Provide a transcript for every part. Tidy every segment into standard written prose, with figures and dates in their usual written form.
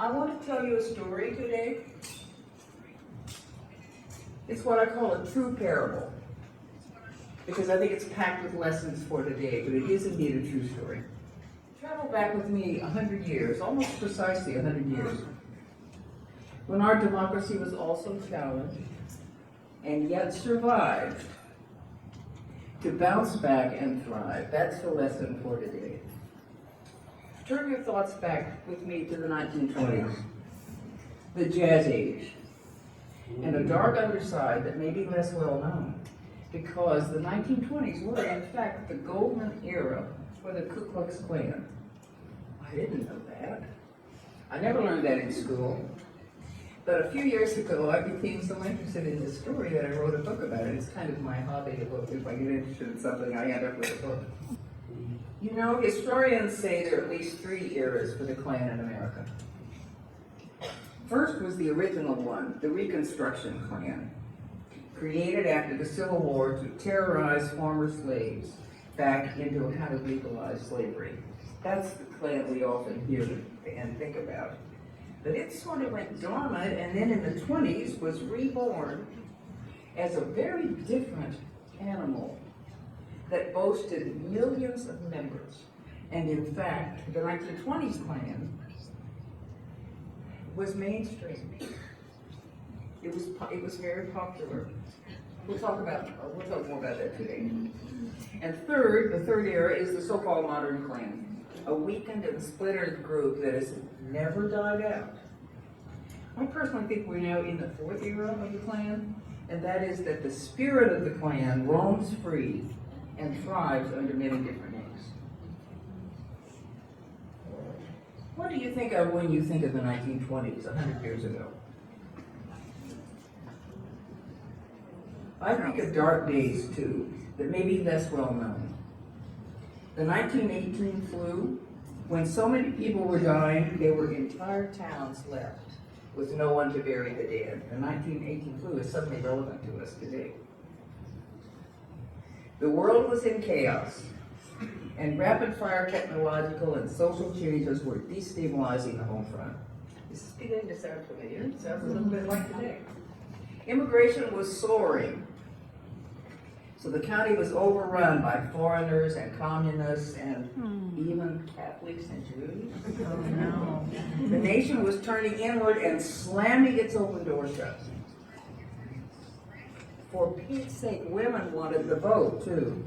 I want to tell you a story today. It's what I call a true parable, because I think it's packed with lessons for today, but it is indeed a true story. Travel back with me 100 years, almost precisely 100 years, when our democracy was also challenged and yet survived to bounce back and thrive. That's the lesson for today. Turn your thoughts back with me to the 1920s, the Jazz Age, and a dark underside that may be less well known, because the 1920s were, in fact, the golden era for the Ku Klux Klan. I didn't know that. I never learned that in school. But a few years ago, I became so interested in this story that I wrote a book about it. It's kind of my hobby. If I get interested in something, I end up with a book. You know, historians say there are at least 3 eras for the Klan in America. First was the original one, the Reconstruction Klan, created after the Civil War to terrorize former slaves back into how to legalize slavery. That's the Klan we often hear and think about. But it sort of went dormant, and then in the 20s was reborn as a very different animal that boasted millions of members. And in fact, the 1920s Klan was mainstream. It was very popular. We'll talk more about that today. And third, the third era is the so-called modern Klan, a weakened and splintered group that has never died out. I personally think we're now in the 4th era of the Klan, and that is that the spirit of the Klan roams free and thrives under many different names. What do you think of when you think of the 1920s, 100 years ago? I think of dark days, too, that may be less well known. The 1918 flu, when so many people were dying, there were entire towns left with no one to bury the dead. The 1918 flu is suddenly relevant to us today. The world was in chaos, and rapid-fire technological and social changes were destabilizing the home front. This is beginning to sound familiar. It sounds a little bit like today. Immigration was soaring. So the county was overrun by foreigners and communists and even Catholics and Jews. Oh no. The nation was turning inward and slamming its open door shut. For Pete's sake, women wanted the vote too.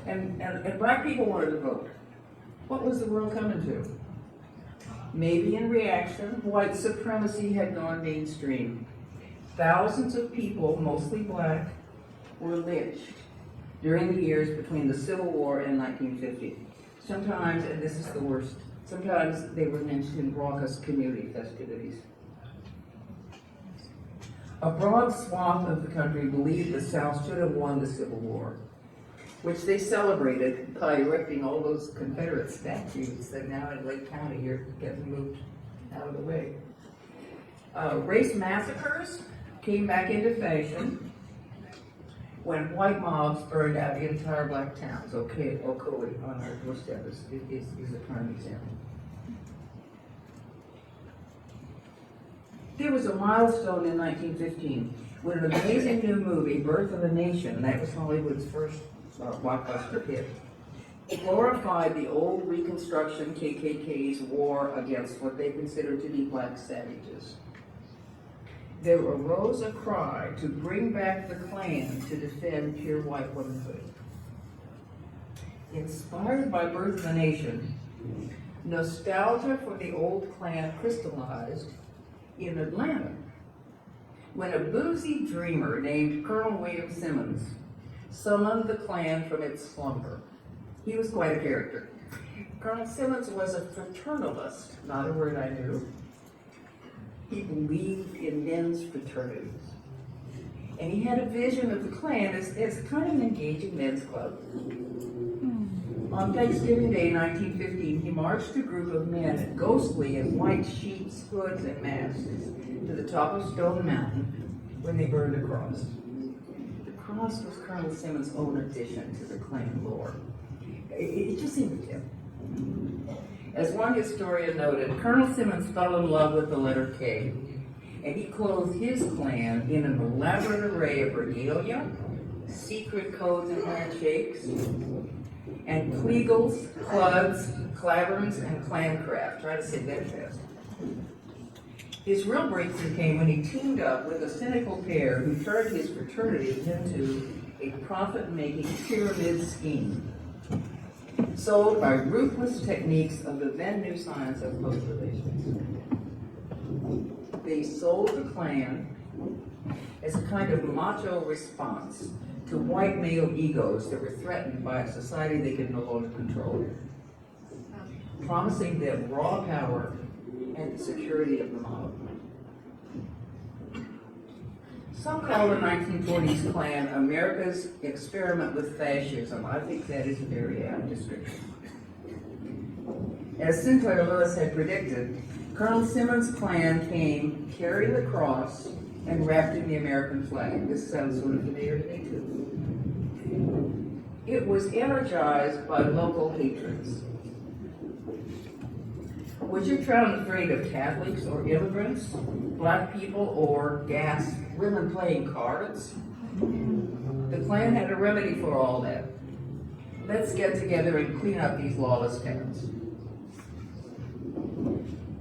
And black people wanted to vote. What was the world coming to? Maybe in reaction, white supremacy had gone mainstream. Thousands of people, mostly black, were lynched during the years between the Civil War and 1950. Sometimes, and this is the worst, sometimes they were lynched in raucous community festivities. A broad swath of the country believed the South should have won the Civil War, which they celebrated by erecting all those Confederate statues that now in Lake County are getting moved out of the way. Race massacres came back into fashion when white mobs burned out the entire black towns. Ocoee on our doorstep is a prime example. There was a milestone in 1915 when an amazing new movie, Birth of a Nation, that was Hollywood's first blockbuster hit, glorified the old Reconstruction KKK's war against what they considered to be black savages. There arose a cry to bring back the Klan to defend pure white womanhood. Inspired by Birth of a Nation, nostalgia for the old Klan crystallized in Atlanta when a boozy dreamer named Colonel William Simmons summoned the Klan from its slumber. He was quite a character. Colonel Simmons was a fraternalist, not a word I knew. He believed in men's fraternities. And he had a vision of the Klan as kind of an engaging men's club. On Thanksgiving Day, 1915, he marched a group of men, ghostly in white sheets, hoods, and masks, to the top of Stone Mountain when they burned a cross. The cross was Colonel Simmons' own addition to the Klan lore. It just seemed to him. As one historian noted, Colonel Simmons fell in love with the letter K, and he clothed his Klan in an elaborate array of regalia, secret codes and handshakes, and Kleagles, Cluds, Claverns, and Klancraft. Try to say that fast. His real breakthrough came when he teamed up with a cynical pair who turned his fraternity into a profit-making pyramid scheme, sold by ruthless techniques of the then new science of public relations. They sold the Klan as a kind of macho response to white male egos that were threatened by a society they could no longer control, promising them raw power and the security of the mob. Some call the 1940s Klan America's experiment with fascism. I think that is a very apt description. As Sinclair Lewis had predicted, Colonel Simmons' Klan came carrying the cross and wrapped in the American flag. This sounds sort of familiar to me too. It was energized by local hatreds. Was your town afraid of Catholics or immigrants, black people or gas women playing cards? The Klan had a remedy for all that. Let's get together and clean up these lawless towns.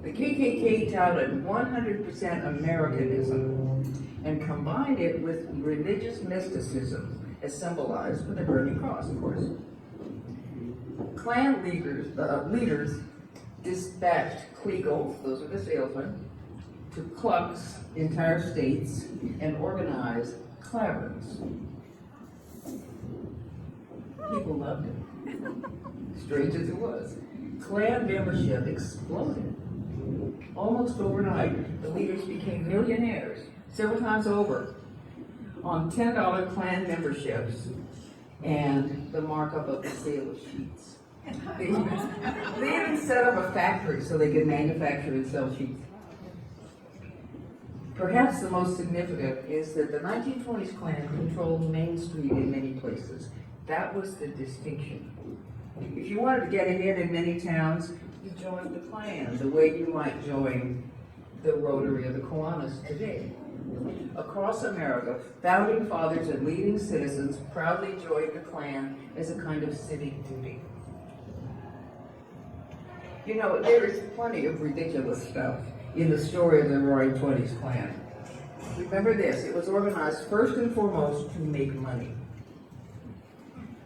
The KKK touted 100% Americanism and combined it with religious mysticism, as symbolized with the burning cross, of course. Klan leaders dispatched Kleagles, those are the salesmen, to Ku Klux entire states and organized Claverns. People loved it, strange as it was. Klan membership exploded. Almost overnight, the leaders became millionaires, several times over, on $10 Klan memberships and the markup of the sale of sheets. They even set up a factory so they could manufacture and sell sheets. Perhaps the most significant is that the 1920s Klan controlled Main Street in many places. That was the distinction. If you wanted to get ahead in many towns, you joined the Klan, the way you might join the Rotary or the Kiwanis today. Across America, founding fathers and leading citizens proudly joined the Klan as a kind of civic duty. You know, there is plenty of ridiculous stuff in the story of the Roaring Twenties Klan. Remember this, it was organized first and foremost to make money.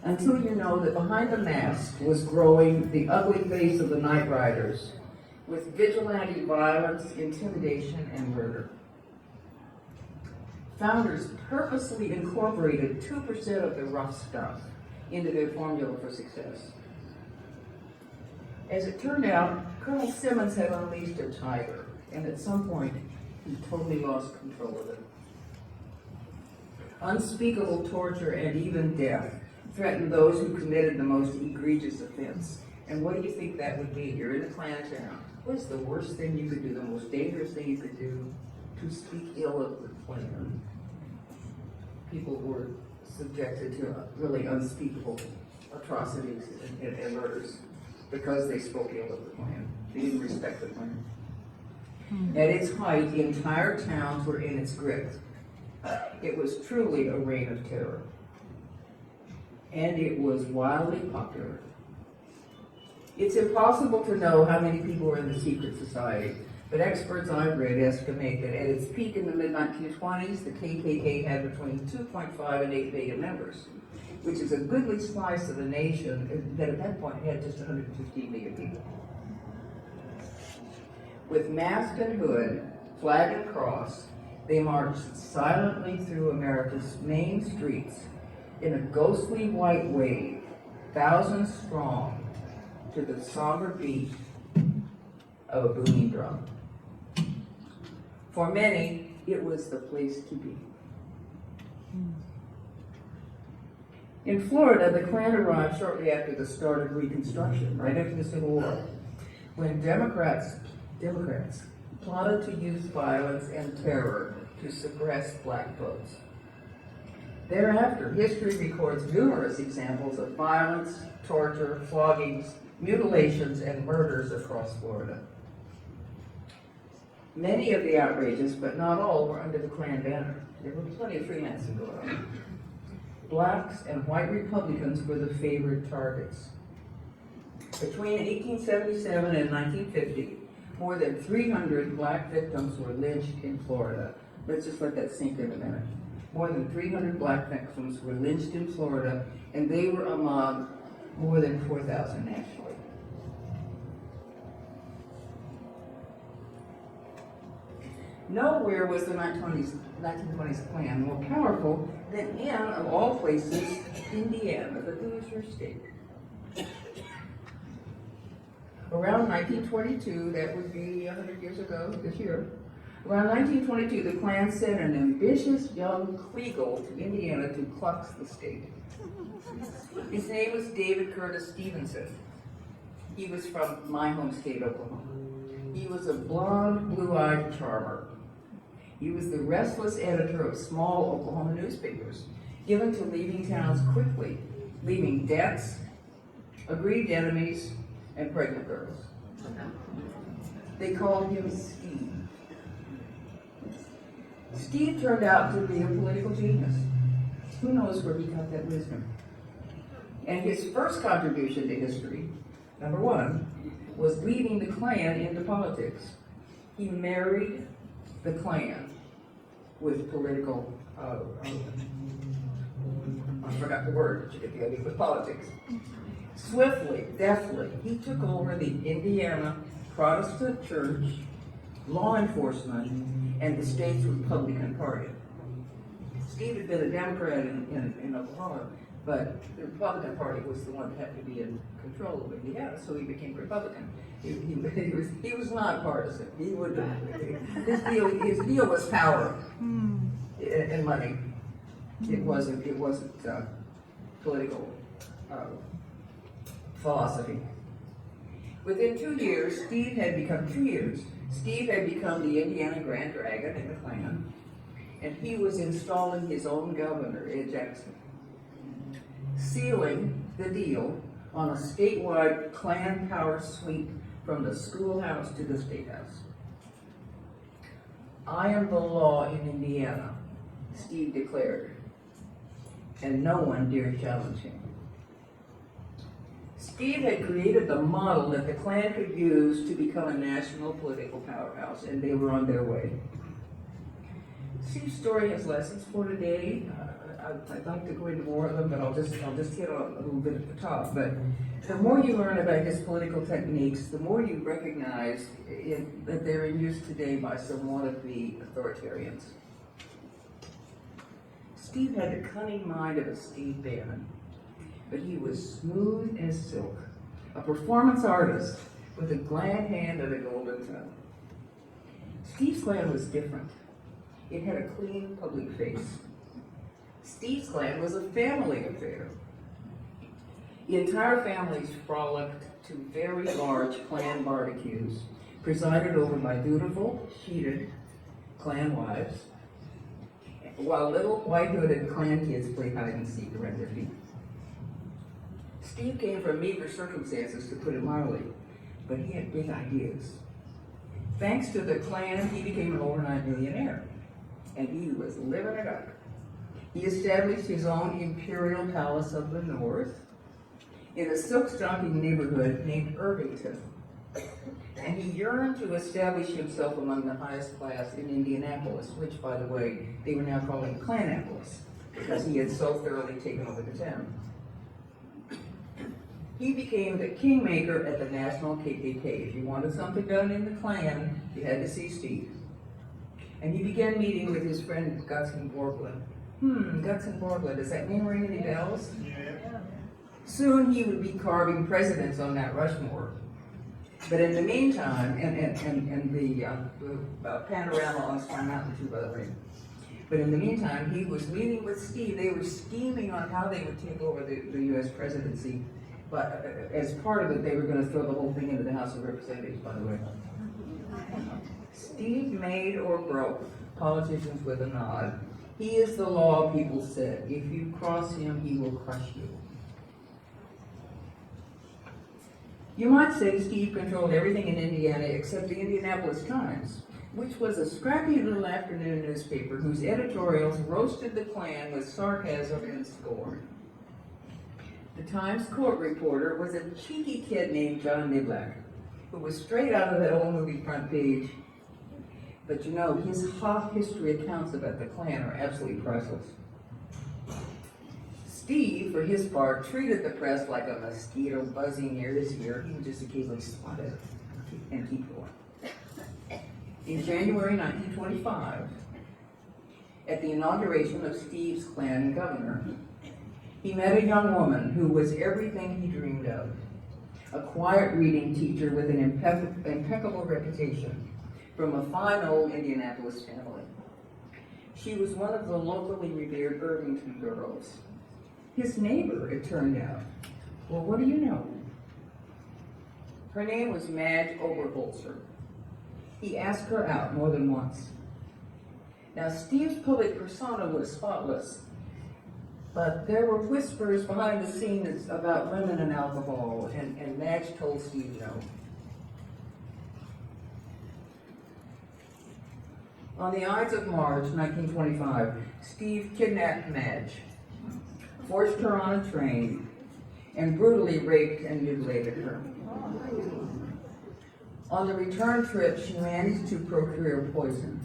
Until you know that behind the mask was growing the ugly face of the Night Riders, with vigilante violence, intimidation, and murder. Founders purposely incorporated 2% of the rough stuff into their formula for success. As it turned out, Colonel Simmons had unleashed a tiger, and at some point, he totally lost control of it. Unspeakable torture and even death threatened those who committed the most egregious offense. And what do you think that would be? You're in a Klan town. What is the worst thing you could do, the most dangerous thing you could do? To speak ill of the Klan. People were subjected to really unspeakable atrocities and murders because they spoke ill of the Klan. They didn't respect the Klan. At its height, the entire towns were in its grip. It was truly a reign of terror. And it was wildly popular. It's impossible to know how many people were in the secret society, but experts I've read estimate that at its peak in the mid-1920s, the KKK had between 2.5 and 8 million members, which is a goodly slice of the nation that at that point had just 115 million people. With mask and hood, flag and cross, they marched silently through America's main streets in a ghostly white wave, thousands strong, to the somber beat of a booming drum. For many, it was the place to be. In Florida, the Klan arrived shortly after the start of Reconstruction, right after the Civil War, when Democrats plotted to use violence and terror to suppress black votes. Thereafter, history records numerous examples of violence, torture, floggings, mutilations, and murders across Florida. Many of the outrages, but not all, were under the Klan banner. There were plenty of freelancing going on. Blacks and white Republicans were the favored targets. Between 1877 and 1950, more than 300 black victims were lynched in Florida. Let's just let that sink in a minute. More than 300 black victims were lynched in Florida, and they were among more than 4,000 nationally. Nowhere was the 1920s Klan more powerful than in, of all places, Indiana, the Hoosier state. Around 1922, that would be 100 years ago this year, around 1922, the Klan sent an ambitious young Kleagle to Indiana to Ku Klux the state. His name was David Curtis Stevenson. He was from my home state, Oklahoma. He was a blonde, blue-eyed charmer. He was the restless editor of small Oklahoma newspapers, given to leaving towns quickly, leaving debts, aggrieved enemies, and pregnant girls. They called him Steve. Steve turned out to be a political genius. Who knows where he got that wisdom? And his first contribution to history, number one, was leading the Klan into politics. He married the Klan with political, I forgot the word, but you get the idea, with politics. Swiftly, deftly, he took over the Indiana Protestant Church, law enforcement, and the state's Republican Party. Steve had been a Democrat in Oklahoma, but the Republican Party was the one that had to be in control of Indiana, so he became Republican. He was not partisan. He would his deal was power and money. It wasn't political philosophy. Within 2 years, Steve had become the Indiana Grand Dragon in the Klan, and he was installing his own governor, Ed Jackson, sealing the deal on a statewide Klan power sweep from the schoolhouse to the state house. I am the law in Indiana, Steve declared, and no one dared challenge him. Steve had created the model that the Klan could use to become a national political powerhouse, and they were on their way. Steve's story has lessons for today. I'd like to go into more of them, but I'll just hit on a little bit at the top. But the more you learn about his political techniques, the more you recognize that they're in use today by some wannabe authoritarians. Steve had the cunning mind of a Steve Bannon, but he was smooth as silk, a performance artist with a glad hand and a golden tongue. Steve's Klan was different. It had a clean public face. Steve's Klan was a family affair. The entire families frolicked to very large Klan barbecues, presided over by dutiful, sheeted Klan wives, while little white hooded Klan kids played hide and seek around their feet. Steve came from meager circumstances, to put it mildly, but he had big ideas. Thanks to the Klan, he became an overnight millionaire, and he was living it up. He established his own imperial palace of the north in a silk-stocking neighborhood named Irvington, and he yearned to establish himself among the highest class in Indianapolis, which, by the way, they were now calling Klanapolis, because he had so thoroughly taken over the town. He became the kingmaker at the National KKK. If you wanted something done in the Klan, you had to see Steve. And he began meeting with his friend Gutzon Borglund. Gutzon Borglund, does that name ring any bells? Yeah. Soon he would be carving presidents on Mount Rushmore. But in the meantime, and the panorama on Stone Mountain too, by the way. But in the meantime, he was meeting with Steve. They were scheming on how they would take over the U.S. presidency. But as part of it, they were going to throw the whole thing into the House of Representatives, by the way. Steve made or broke politicians with a nod. He is the law, people said. If you cross him, he will crush you. You might say Steve controlled everything in Indiana except the Indianapolis Times, which was a scrappy little afternoon newspaper whose editorials roasted the Klan with sarcasm and scorn. The Times court reporter was a cheeky kid named John Niblack, who was straight out of that old movie front page. But you know, his hot history accounts about the Klan are absolutely priceless. Steve, for his part, treated the press like a mosquito buzzing near his ear. He would just occasionally swat it and keep going. In January 1925, at the inauguration of Steve's Klan governor, he met a young woman who was everything he dreamed of. A quiet reading teacher with an impeccable reputation from a fine old Indianapolis family. She was one of the locally revered Irvington girls. His neighbor, it turned out. Well, what do you know? Her name was Madge Oberholzer. He asked her out more than once. Now, Steve's public persona was spotless, but there were whispers behind the scenes about women and alcohol, and Madge told Steve no. On the Ides of March 1925, Steve kidnapped Madge, forced her on a train, and brutally raped and mutilated her. On the return trip, she managed to procure poison,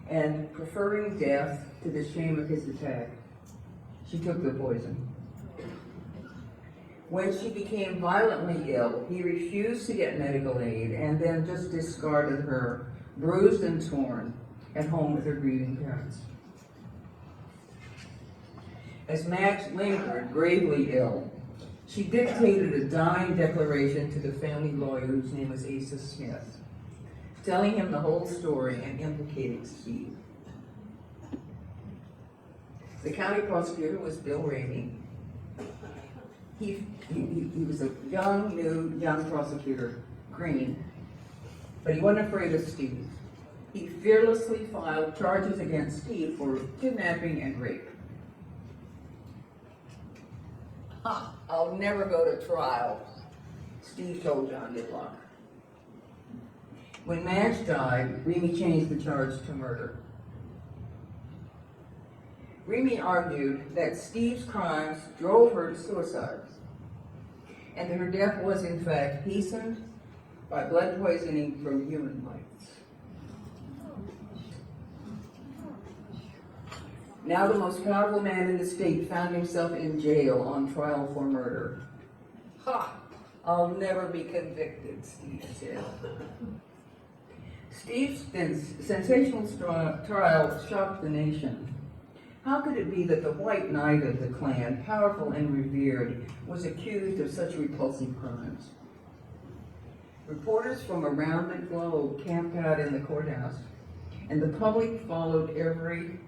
and preferring death to the shame of his attack, she took the poison. When she became violently ill, he refused to get medical aid and then just discarded her, bruised and torn, at home with her grieving parents. As Madge lingered, gravely ill, she dictated a dying declaration to the family lawyer, whose name was Asa Smith, telling him the whole story and implicating Steve. The county prosecutor was Bill Ramey. He was a young prosecutor, green, but he wasn't afraid of Steve. He fearlessly filed charges against Steve for kidnapping and rape. I'll never go to trial, Steve told John Niblack. When Madge died, Ramey changed the charge to murder. Ramey argued that Steve's crimes drove her to suicide, and that her death was in fact hastened by blood poisoning from human bites. Now the most powerful man in the state found himself in jail on trial for murder. I'll never be convicted, Steve said. Steve's sensational trial shocked the nation. How could it be that the white knight of the Klan, powerful and revered, was accused of such repulsive crimes? Reporters from around the globe camped out in the courthouse, and the public followed every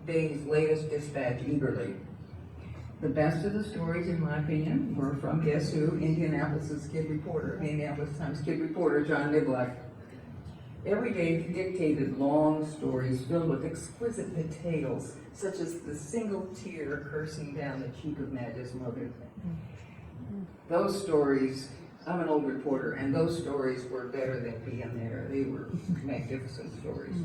day's latest dispatch eagerly. The best of the stories, in my opinion, were from, guess who? Indianapolis Times kid reporter, John Niblack. Every day he dictated long stories filled with exquisite details, such as the single tear coursing down the cheek of Madge's mother. Those stories, I'm an old reporter, and those stories were better than being there. They were magnificent stories.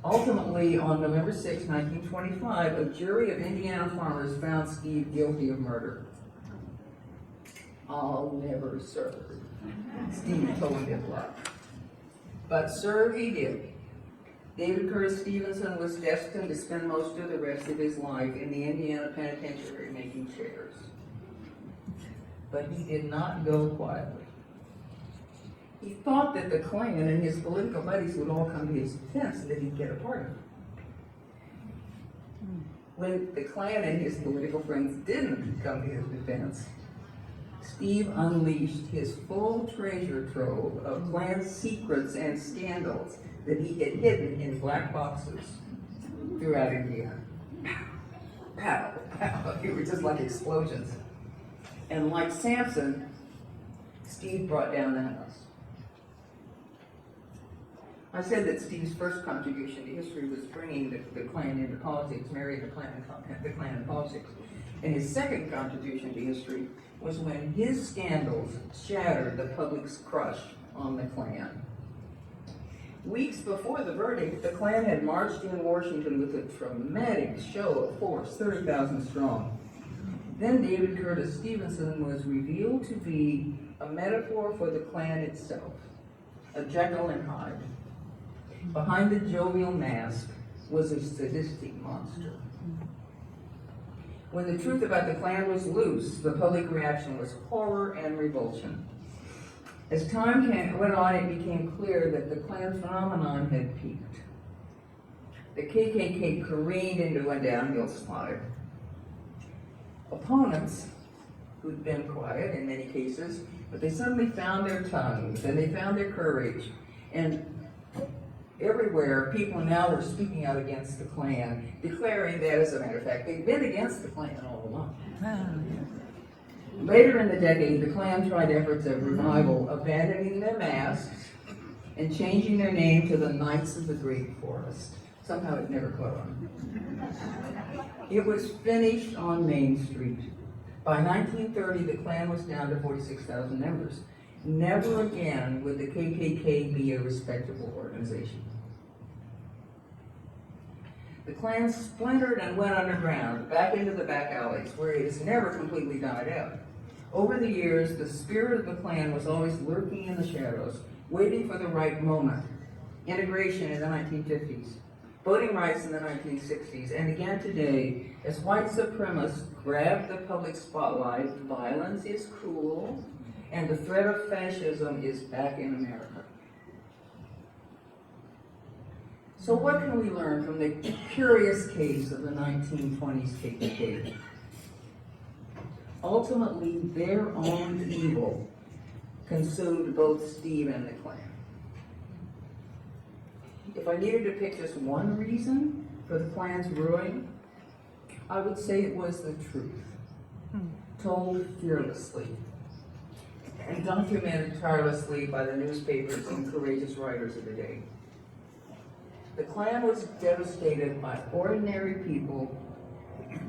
Ultimately, on November 6, 1925, a jury of Indiana farmers found Steve guilty of murder. I'll never serve, Steve told Niblack. But serve he did. David Curtis Stevenson was destined to spend most of the rest of his life in the Indiana penitentiary making chairs. But he did not go quietly. He thought that the Klan and his political buddies would all come to his defense and that he'd get a pardon. When the Klan and his political friends didn't come to his defense, Steve unleashed his full treasure trove of Klan secrets and scandals that he had hidden in black boxes throughout Indiana. Pow, pow, they were just like explosions. And like Samson, Steve brought down the house. I said that Steve's first contribution to history was bringing the Klan into politics, marrying the Klan and politics. And his second contribution to history was when his scandals shattered the public's crush on the Klan. Weeks before the verdict, the Klan had marched in Washington with a dramatic show of force, 30,000 strong. Then David Curtis Stevenson was revealed to be a metaphor for the Klan itself, a Jekyll and Hyde. Behind the jovial mask was a sadistic monster. When the truth about the Klan was loose, the public reaction was horror and revulsion. As time went on, it became clear that the Klan phenomenon had peaked. The KKK careened into a downhill slide. Opponents, who'd been quiet in many cases, but they suddenly found their tongues and they found their courage. And everywhere, people now were speaking out against the Klan, declaring that, as a matter of fact, they'd been against the Klan all along. Later in the decade, the Klan tried efforts of revival, abandoning their masks and changing their name to the Knights of the Great Forest. Somehow it never caught on. It was finished on Main Street. By 1930, the Klan was down to 46,000 members. Never again would the KKK be a respectable organization. The Klan splintered and went underground, back into the back alleys, where it has never completely died out. Over the years, the spirit of the Klan was always lurking in the shadows, waiting for the right moment. Integration in the 1950s, voting rights in the 1960s, and again today, as white supremacists grab the public spotlight, violence is cool, and the threat of fascism is back in America. So what can we learn from the curious case of the 1920s KKK? Ultimately, their own evil consumed both Steve and the Klan. If I needed to pick just one reason for the Klan's ruin, I would say it was the truth, told fearlessly, and documented tirelessly by the newspapers and courageous writers of the day. The Klan was devastated by ordinary people,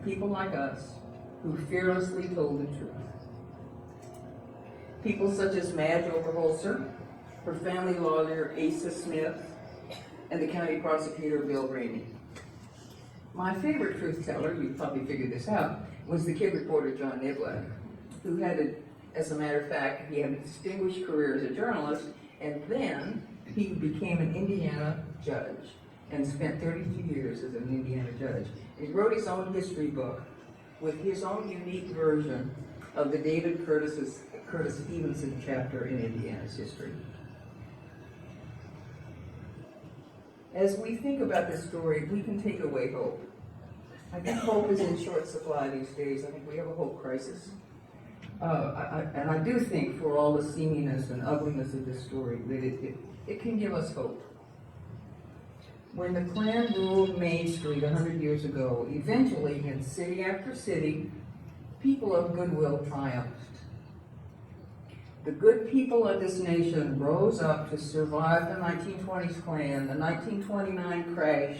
people like us, who fearlessly told the truth. People such as Madge Overholser, her family lawyer Asa Smith, and the county prosecutor Bill Rainey. My favorite truth teller, you probably figured this out, was the kid reporter John Niblack, who had, as a matter of fact, he had a distinguished career as a journalist, and then he became an Indiana judge and spent 32 years as an Indiana judge. He wrote his own history book with his own unique version of the David Curtis Stevenson chapter in Indiana's history. As we think about this story, we can take away hope. I think hope is in short supply these days. I think we have a hope crisis. And I do think, for all the seaminess and ugliness of this story, that it can give us hope. When the Klan ruled Main Street 100 years ago, eventually, in city after city, people of goodwill triumphed. The good people of this nation rose up to survive the 1920s Klan, the 1929 crash,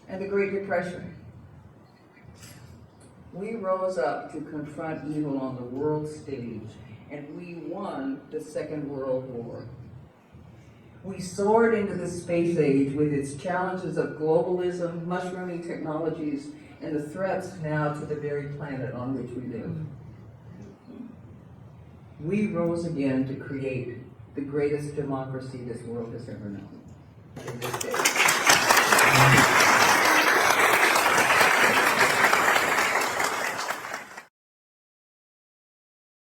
and the Great Depression. We rose up to confront evil on the world stage, and we won the Second World War. We soared into the space age with its challenges of globalism, mushrooming technologies, and the threats now to the very planet on which we live. We rose again to create the greatest democracy this world has ever known. In this day.